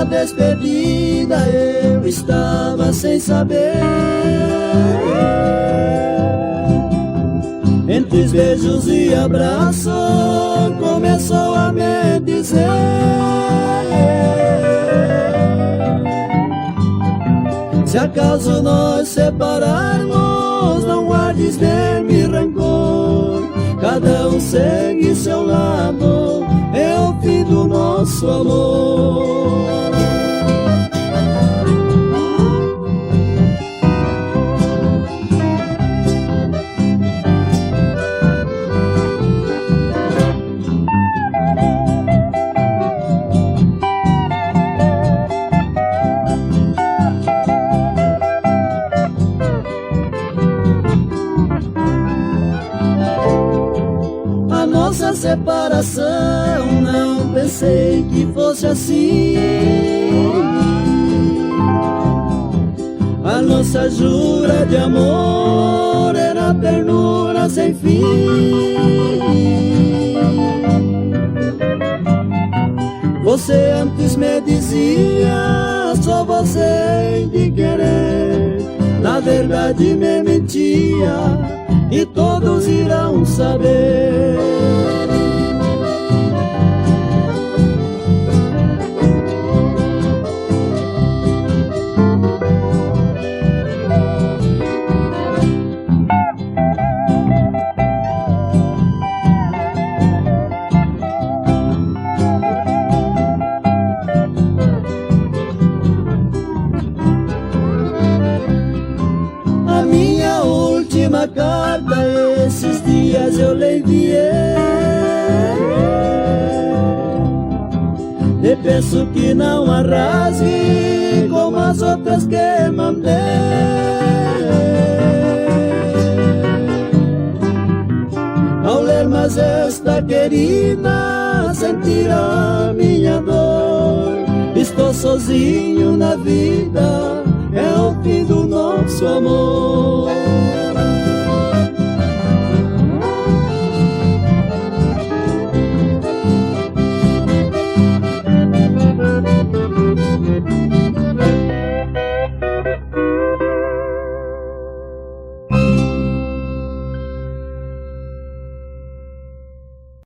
Despedida, eu estava sem saber. Entre os beijos e abraços começou a me dizer: se acaso nós separarmos, não guardes de mim rancor. Cada um segue seu lado, é o fim do nosso amor. Separação, não pensei que fosse assim. A nossa jura de amor era ternura sem fim. Você antes me dizia, só você de querer. Na verdade me mentia, e todos irão saber. Carta esses dias eu lhe enviei, e penso que não arrase como as outras que mandei. Ao ler mais esta querida, sentirá minha dor. Estou sozinho na vida, é o fim do nosso amor.